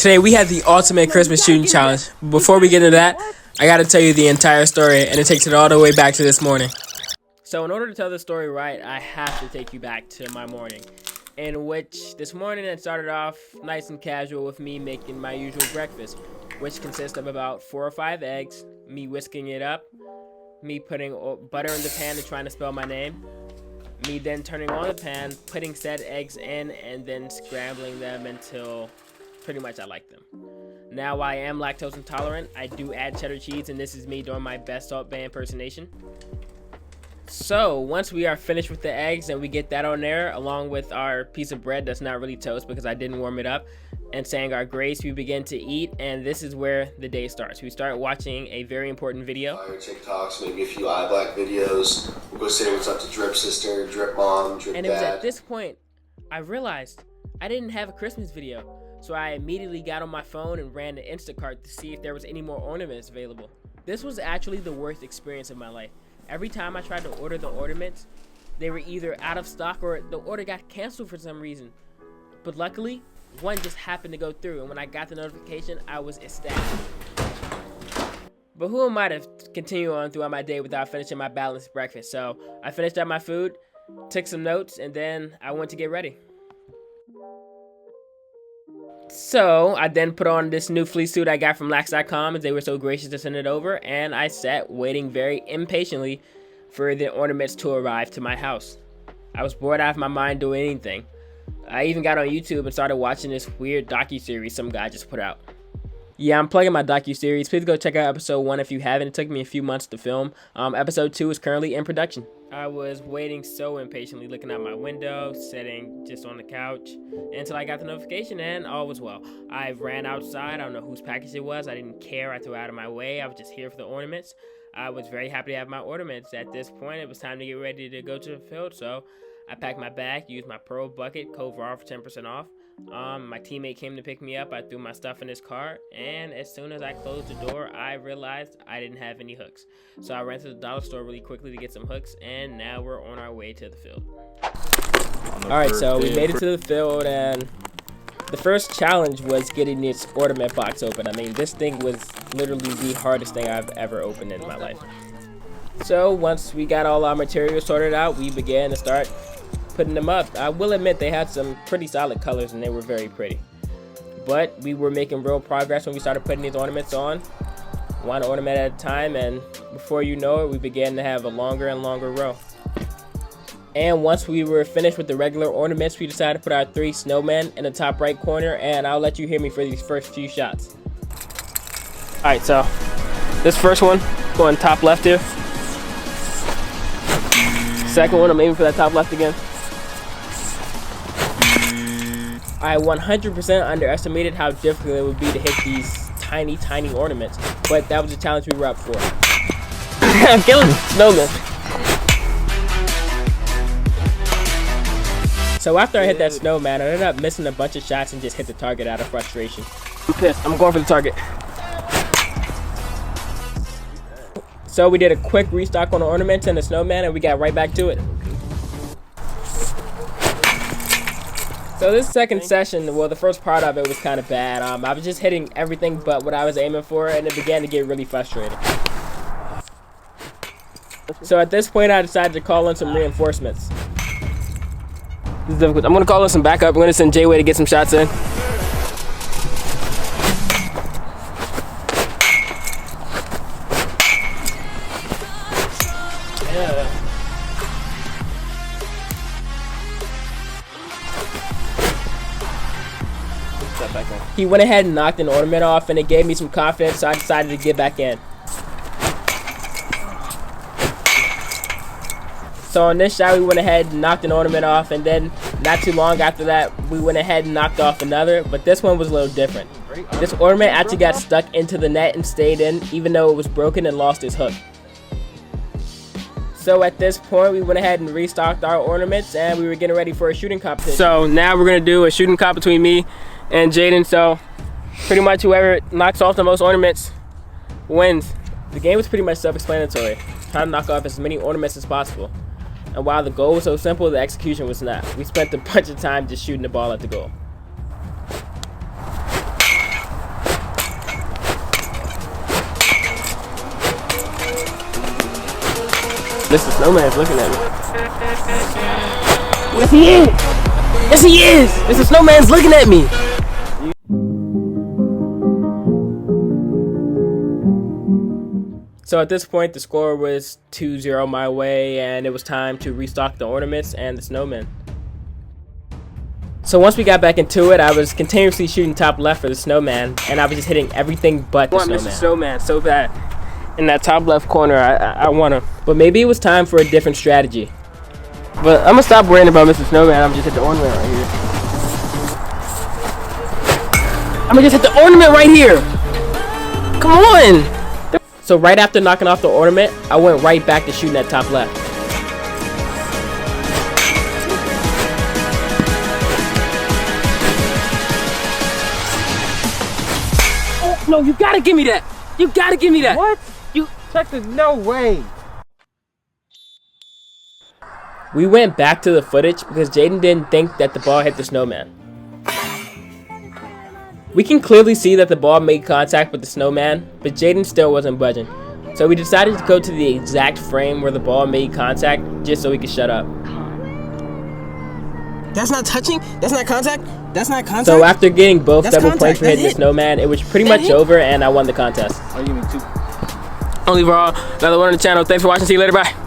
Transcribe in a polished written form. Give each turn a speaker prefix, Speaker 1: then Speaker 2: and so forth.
Speaker 1: Today we had the ultimate Christmas shooting challenge. Before we get into that, I gotta tell you the entire story, and it takes it all the way back to this morning. So in order to tell the story right, I have to take you back to my morning, in which this morning it started off nice and casual with me making my usual breakfast, which consists of about 4 or 5 eggs, me whisking it up, me putting butter in the pan and trying to spell my name, me then turning on the pan, putting said eggs in, and then scrambling them until pretty much I like them. Now, I am lactose intolerant. I do add cheddar cheese, and this is me doing my best Salt Bae impersonation. So once we are finished with the eggs and we get that on there, along with our piece of bread that's not really toast because I didn't warm it up, and saying our grace, we begin to eat, and this is where the day starts. We start watching a very important video.
Speaker 2: TikToks, maybe a few eye black videos. We'll go say what's up to Drip Sister, Drip Mom, Drip Dad.
Speaker 1: And it was at this point I realized I didn't have a Christmas video. So I immediately got on my phone and ran to Instacart to see if there was any more ornaments available. This was actually the worst experience of my life. Every time I tried to order the ornaments, they were either out of stock or the order got canceled for some reason. But luckily, one just happened to go through, and when I got the notification, I was ecstatic. But who am I to continue on throughout my day without finishing my balanced breakfast? So I finished up my food, took some notes, and then I went to get ready. So I then put on this new fleece suit I got from Lax.com, as they were so gracious to send it over, and I sat waiting very impatiently for the ornaments to arrive to my house. I was bored out of my mind doing anything. I even got on YouTube and started watching this weird docuseries some guy just put out. Yeah, I'm plugging my docuseries. Please go check out episode 1 if you haven't. It took me a few months to film. Episode 2 is currently in production. I was waiting so impatiently, looking out my window, sitting just on the couch, until I got the notification, and all was well. I ran outside. I don't know whose package it was. I didn't care. I threw it out of my way. I was just here for the ornaments. I was very happy to have my ornaments. At this point, it was time to get ready to go to the field, so I packed my bag, used my Pearl bucket, code VAR for 10% off. My teammate came to pick me up. I threw my stuff in his car, and as soon as I closed the door, I realized I didn't have any hooks. So I ran to the dollar store really quickly to get some hooks, and now we're on our way to the field. Alright, so we made it to the field, and the first challenge was getting this ornament box open. I mean, this thing was literally the hardest thing I've ever opened in my life. So once we got all our materials sorted out, we began to start putting them up. I will admit they had some pretty solid colors and they were very pretty. But we were making real progress when we started putting these ornaments on, one ornament at a time, and before you know it, we began to have a longer and longer row. And once we were finished with the regular ornaments, we decided to put our 3 snowmen in the top right corner, and I'll let you hear me for these first few shots. Alright, so this first one, going top left here. Second one, I'm aiming for that top left again. I 100% underestimated how difficult it would be to hit these tiny, tiny ornaments, but that was a challenge we were up for. I'm killing snowmen. So after I hit that snowman, I ended up missing a bunch of shots and just hit the target out of frustration. I'm pissed. I'm going for the target. So we did a quick restock on the ornaments and the snowman, and we got right back to it. So this second session, well, the first part of it was kind of bad. I was just hitting everything but what I was aiming for, and it began to get really frustrating. So at this point, I decided to call in some reinforcements. This is difficult. I'm going to call in some backup. I'm going to send J-Way to get some shots in. He went ahead and knocked an ornament off, and it gave me some confidence, so I decided to get back in. So on this shot, we went ahead and knocked an ornament off, and then not too long after that, we went ahead and knocked off another, but this one was a little different. This ornament actually got stuck into the net and stayed in, even though it was broken and lost its hook. So at this point, we went ahead and restocked our ornaments, and we were getting ready for a shooting competition. So now we're going to do a shooting comp between me and Jaden. So pretty much whoever knocks off the most ornaments wins. The game was pretty much self-explanatory. Trying to knock off as many ornaments as possible. And while the goal was so simple, the execution was not. We spent a bunch of time just shooting the ball at the goal. Mr. Snowman's looking at me. Yes, he is! Yes, he is! Mr. Snowman's looking at me! So at this point, the score was 2-0 my way, and it was time to restock the ornaments and the snowman. So once we got back into it, I was continuously shooting top left for the snowman, and I was just hitting everything but the snowman. Mr. Snowman so bad. In that top left corner, I want him. But maybe it was time for a different strategy. But I'm gonna stop worrying about Mr. Snowman. I'm just hit the ornament right here. I'm gonna just hit the ornament right here. Come on. So right after knocking off the ornament, I went right back to shooting that top left. Oh, no, you gotta give me that. You gotta give me that.
Speaker 3: What? You checked it? No way.
Speaker 1: We went back to the footage because Jaden didn't think that the ball hit the snowman. We can clearly see that the ball made contact with the snowman, but Jaden still wasn't budging. So we decided to go to the exact frame where the ball made contact just so he could shut up.
Speaker 3: That's not touching? That's not contact? That's not contact?
Speaker 1: So after getting both
Speaker 3: That's
Speaker 1: double
Speaker 3: contact.
Speaker 1: points for hitting the
Speaker 3: That's
Speaker 1: snowman, it was pretty much over and I won the contest.
Speaker 3: Oh, you mean two?
Speaker 1: Only for all, another one on the channel. Thanks for watching. See you later. Bye.